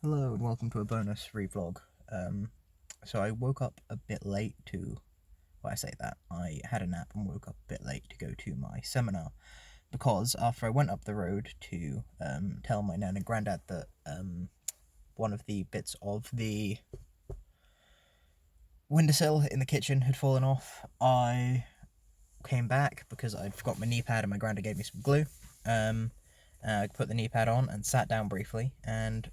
Hello and welcome to a bonus ReeVlog. So I woke up a bit late I say that, I had a nap and woke up a bit late to go to my seminar because after I went up the road to tell my nan and granddad that one of the bits of the windowsill in the kitchen had fallen off, I came back because I'd forgot my knee pad and my granddad gave me some glue. I put the knee pad on and sat down briefly and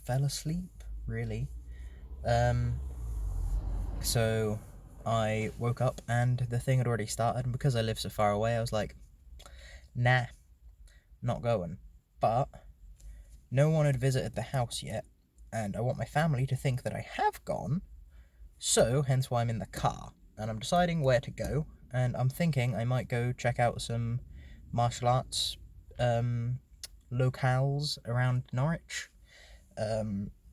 fell asleep, really. So I woke up and the thing had already started, and because I live so far away, I was like, nah, not going. But no one had visited the house yet, and I want my family to think that I have gone, so hence why I'm in the car, and I'm deciding where to go, and I'm thinking I might go check out some martial arts locales around Norwich,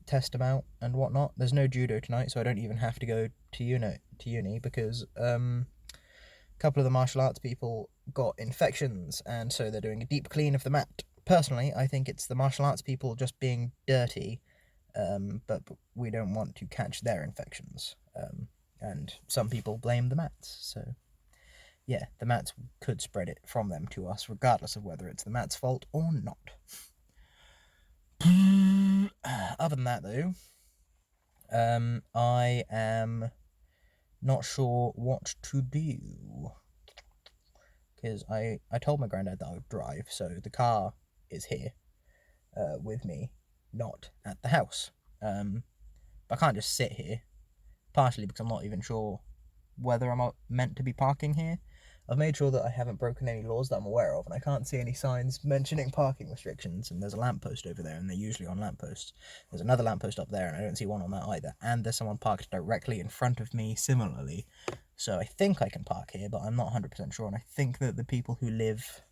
test them out and whatnot. There's no judo tonight, so I don't even have to go to uni because a couple of the martial arts people got infections, and so they're doing a deep clean of the mat. Personally, I think it's the martial arts people just being dirty, but we don't want to catch their infections. And some people blame the mats, so yeah, the mats could spread it from them to us, regardless of whether it's the mat's fault or not. Other than that, though, I am not sure what to do, because I told my granddad that I would drive, so the car is here with me, not at the house. But I can't just sit here, partially because I'm not even sure whether I'm meant to be parking here. I've made sure that I haven't broken any laws that I'm aware of, and I can't see any signs mentioning parking restrictions, and there's a lamppost over there, and they're usually on lampposts. There's another lamppost up there, and I don't see one on that either, and there's someone parked directly in front of me similarly, so I think I can park here, but I'm not 100% sure, and I think that the people who live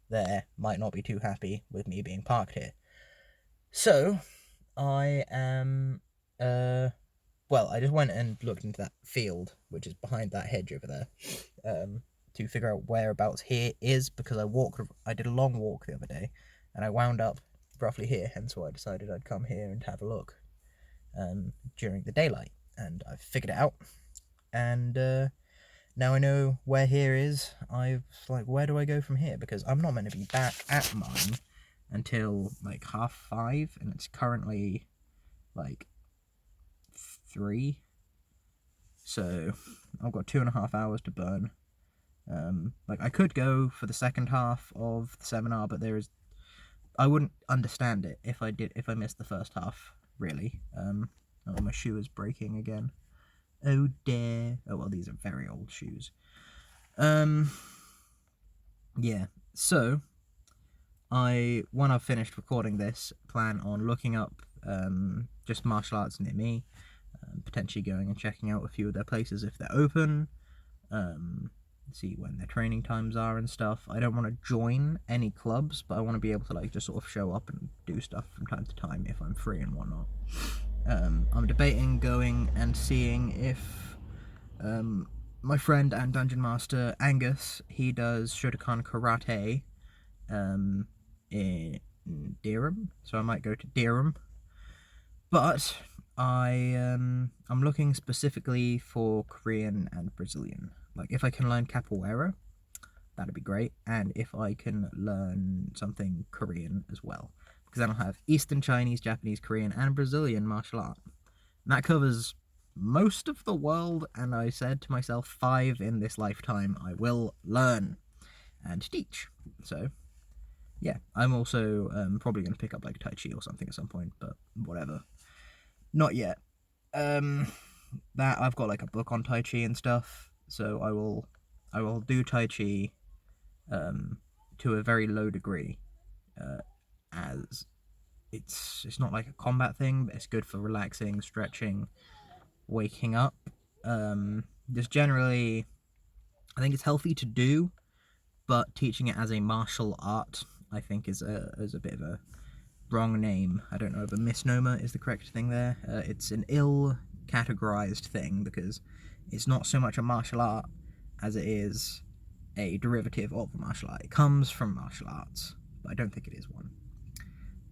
there might not be too happy with me being parked here. So, I am, I just went and looked into that field, which is behind that hedge over there, to figure out whereabouts here is, because I did a long walk the other day, and I wound up roughly here, hence why I decided I'd come here and have a look during the daylight, and I've figured it out, and now I know where here is. Where do I go from here, because I'm not meant to be back at mine until like 5:30, and it's currently like 3, so I've got 2.5 hours to burn. I could go for the second half of the seminar, but I wouldn't understand it if I missed the first half, really. Oh, my shoe is breaking again. Oh dear. Oh well, these are very old shoes. Yeah, so when I've finished recording this, plan on looking up just martial arts near me, potentially going and checking out a few of their places if they're open, see when their training times are and stuff. I don't want to join any clubs, but I want to be able to just sort of show up and do stuff from time to time if I'm free and whatnot. I'm debating going and seeing if my friend and dungeon master Angus, he does Shotokan karate in Durham, so I might go to Durham. But I'm looking specifically for Korean and Brazilian. If I can learn capoeira, that'd be great, and if I can learn something Korean as well, because then I'll have Eastern Chinese, Japanese, Korean, and Brazilian martial art. And that covers most of the world, and I said to myself, 5 in this lifetime I will learn and teach. So, yeah, I'm also probably going to pick up Tai Chi or something at some point, but whatever. Not yet. That I've got a book on Tai Chi and stuff, so I will do Tai Chi to a very low degree, as it's not like a combat thing, but it's good for relaxing, stretching, waking up. Just generally, I think it's healthy to do, but teaching it as a martial art, I think, is a bit of a wrong name. I don't know if a misnomer is the correct thing there. It's an ill-categorized thing, because it's not so much a martial art as it is a derivative of a martial art. It comes from martial arts, but I don't think it is one.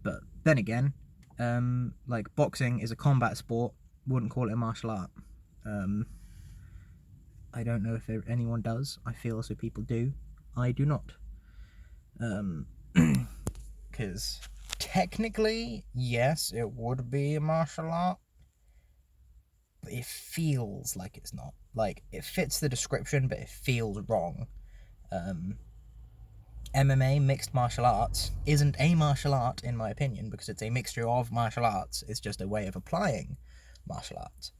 But then again, Like boxing is a combat sport. Wouldn't call it a martial art. I don't know if anyone does. I feel as if people do. I do not. Because technically, yes, it would be a martial art, but it feels like it's not. Like, it fits the description, but it feels wrong. MMA, mixed martial arts, isn't a martial art, in my opinion, because it's a mixture of martial arts. It's just a way of applying martial arts.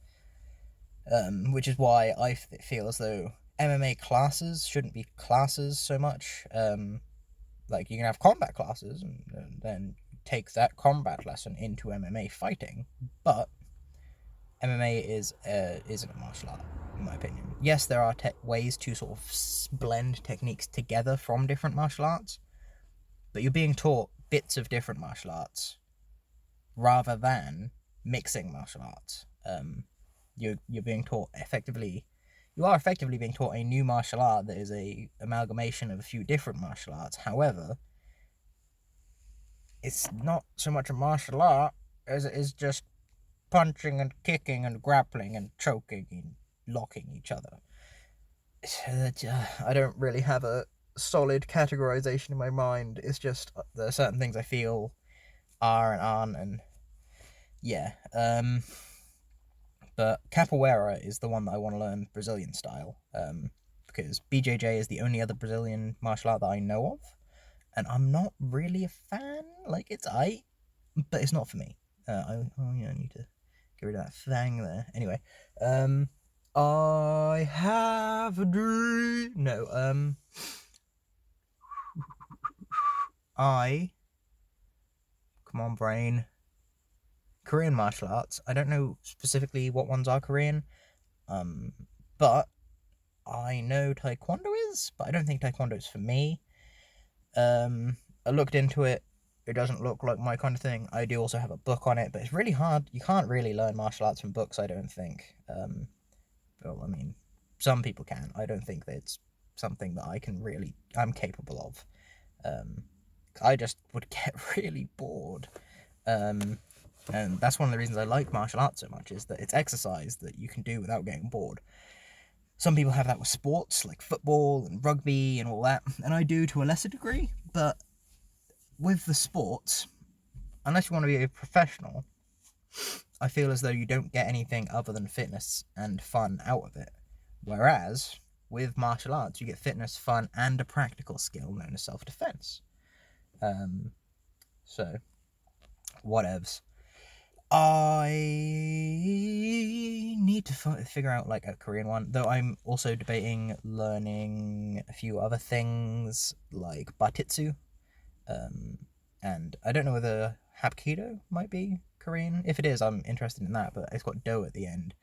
Which is why I feel as though MMA classes shouldn't be classes so much. Like, you can have combat classes and then take that combat lesson into MMA fighting, but MMA isn't a martial art, in my opinion. Yes, there are ways to sort of blend techniques together from different martial arts, but you're being taught bits of different martial arts rather than mixing martial arts. You're being taught effectively. You are effectively being taught a new martial art that is a amalgamation of a few different martial arts. However, it's not so much a martial art as it is just punching and kicking and grappling and choking and locking each other. I don't really have a solid categorization in my mind. It's just there are certain things I feel are and aren't, and yeah. But capoeira is the one that I want to learn Brazilian style. Because BJJ is the only other Brazilian martial art that I know of, and I'm not really a fan. Like, it's but it's not for me. I need to get rid of that thing there. Anyway, I have a dream. No, come on, brain. Korean martial arts. I don't know specifically what ones are Korean, but I know Taekwondo is, but I don't think Taekwondo is for me. I looked into it. It doesn't look like my kind of thing. I do also have a book on it, but it's really hard. You can't really learn martial arts from books, I don't think. Well, I mean, some people can. I don't think that it's something that I'm capable of. I just would get really bored. And that's one of the reasons I like martial arts so much, is that it's exercise that you can do without getting bored. Some people have that with sports, like football and rugby and all that, and I do to a lesser degree, but with the sports, unless you want to be a professional, I feel as though you don't get anything other than fitness and fun out of it. Whereas, with martial arts, you get fitness, fun, and a practical skill known as self-defense. So, whatevs. I need to figure out like a Korean one, though I'm also debating learning a few other things like Batitsu, and I don't know whether Hapkido might be Korean. If it is, I'm interested in that, but it's got do at the end,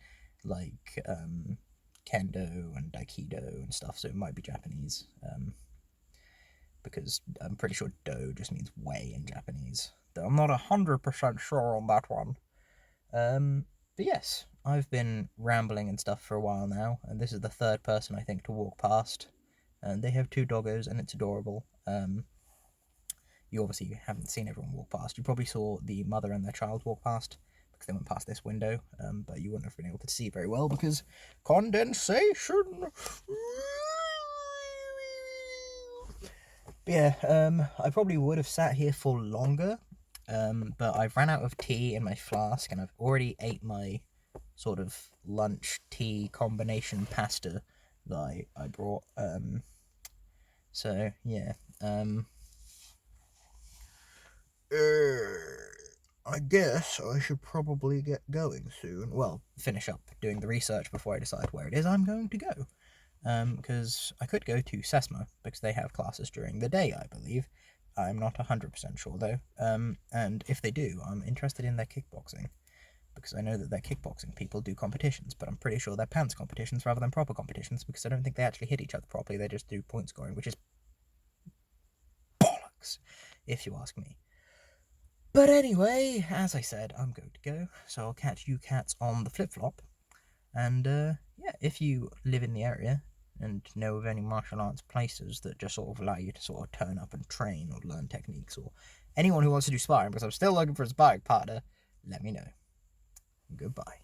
like Kendo and Aikido and stuff, so it might be Japanese, because I'm pretty sure do just means way in Japanese. Though I'm not 100% sure on that one. But yes, I've been rambling and stuff for a while now, and this is the third person I think to walk past. And they have 2 doggos, and it's adorable. You obviously haven't seen everyone walk past. You probably saw the mother and their child walk past, because they went past this window, but you wouldn't have been able to see very well because condensation. But yeah, I probably would have sat here for longer, but I've ran out of tea in my flask, and I've already ate my sort of lunch tea combination pasta that I brought. So yeah, I guess I should probably get going soon. Well, finish up doing the research before I decide where it is I'm going to go. Because I could go to SESMA, because they have classes during the day, I believe. I'm not 100% sure, though. And if they do, I'm interested in their kickboxing, because I know that their kickboxing people do competitions, but I'm pretty sure they're pants competitions rather than proper competitions, because I don't think they actually hit each other properly. They just do point scoring, which is bollocks, if you ask me. But anyway, as I said, I'm going to go, so I'll catch you cats on the flip-flop. And yeah, if you live in the area and know of any martial arts places that just sort of allow you to sort of turn up and train or learn techniques or anyone who wants to do sparring, because I'm still looking for a sparring partner, let me know. Goodbye.